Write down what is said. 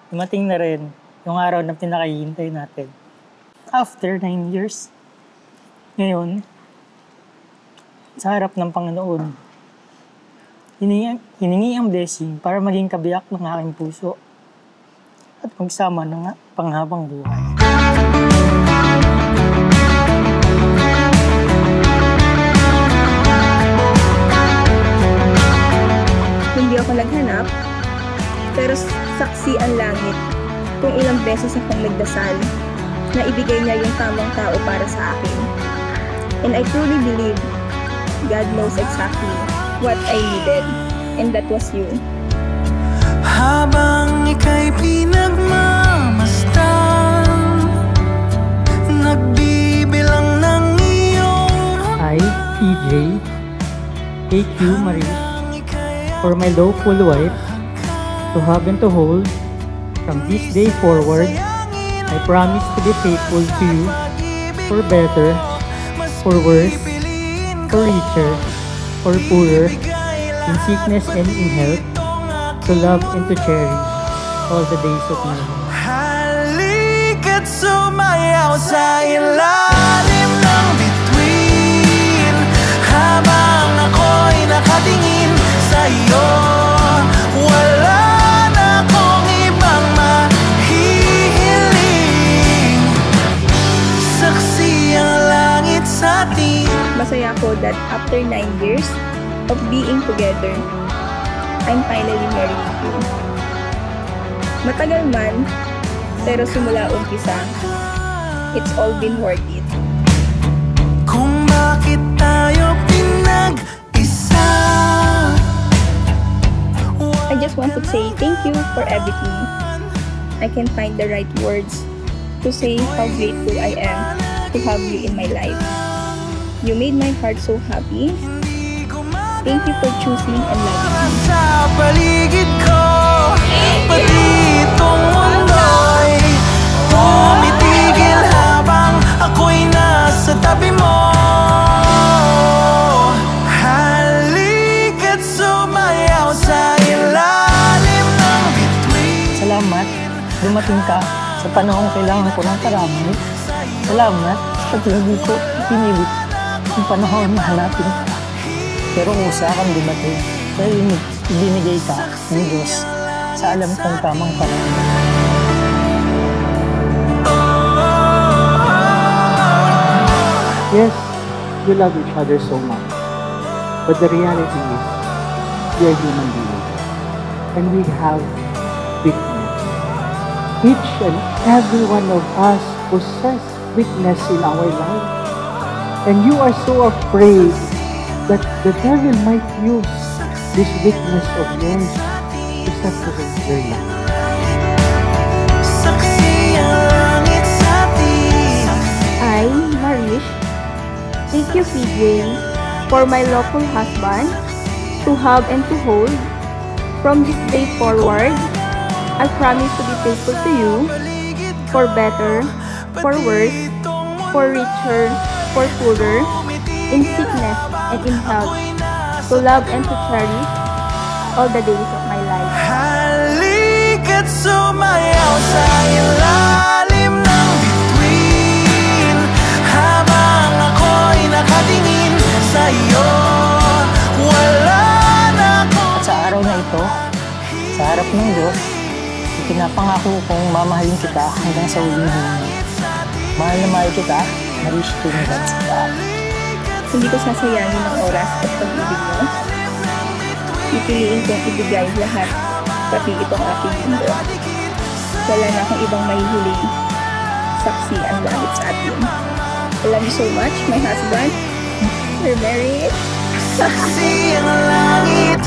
dumating na rin yung araw na pinakahihintay natin. After 9 years, ngayon, sa harap ng Panginoon, hiningi ang blessing para maging kabiyak ng aking puso at magsama ng panghabang buhay. Hindi ako naghanap, pero saksi ang langit kung ilang beses akong nagdasal na ibigay niya yung tamang tao para sa akin. And I truly believe God knows exactly what I needed, and that was you. Habang ika'y pinagmamasdan, nagbibilang ng iyong I, PJ, take you, Marie, for my lawful wife, to have and to hold. From this day forward, I promise to be faithful to you, for better, for worse, for richer, for poorer, in sickness and in health, to love and to cherish all the days of my life. Halika't sumayaw sa ilalim ng bituin, habang ako'y nakatingin sa iyo. Wala na akong ibang mahihiling, saksi ang langit sa atin. Masaya ako that after 9 years of being together, I'm finally married to you. Matagal man, pero simula umpisa, it's all been worth it. Kung bakit tayo pinag-isa, I just want to say thank you for everything. I can't find the right words to say how grateful I am to have you in my life. You made my heart so happy. Thank you for choosing and loving me. Sa paligid ko, pati itong mundo'y tumitigil habang ako'y nasa tabi mo. Halika't sumayaw sa ilalim ng bituin. Salamat, dumating ka sa panahong kailangan ko ng karamay. Salamat sa hindi ko pinilit yung panahon na hanapin ka. Pero kusa kang dumating dahil ibinigay ka ng Diyos sa alam kong tamang panahon. Yes, we love each other so much. But the reality is, we are human beings. And we have weakness. Each and every one of us possess weakness in our life. And you are so afraid that the devil might use this weakness of yours to separate your life. Saksi ang langit sa atin. I, Marish, thank you, PJ, for my lawful husband, to have and to hold. From this day forward, I promise to be faithful to you, for better, for worse, for richer, for poorer, in sickness and in health, to love and to cherish all the days of my life. Halika't sumayaw sa ilalim ng bituin, habang ako'y nakatingin sa iyo. Wala na akong At sa araw na ito, sa harap ng Diyos, ipinapangako kong mamahalin kita hanggang sa huling hininga. Mahal na mahal kita, Marish Trinidad Sita. Hindi ko sasayangin ang oras at pag-ibig mo. Pipiliin kong ibigay lahat, pati itong aking mundo. Wala na akong ibang mahihiling. Saksi ang langit sa atin. I love you so much, my husband. We're married. saksi ang langit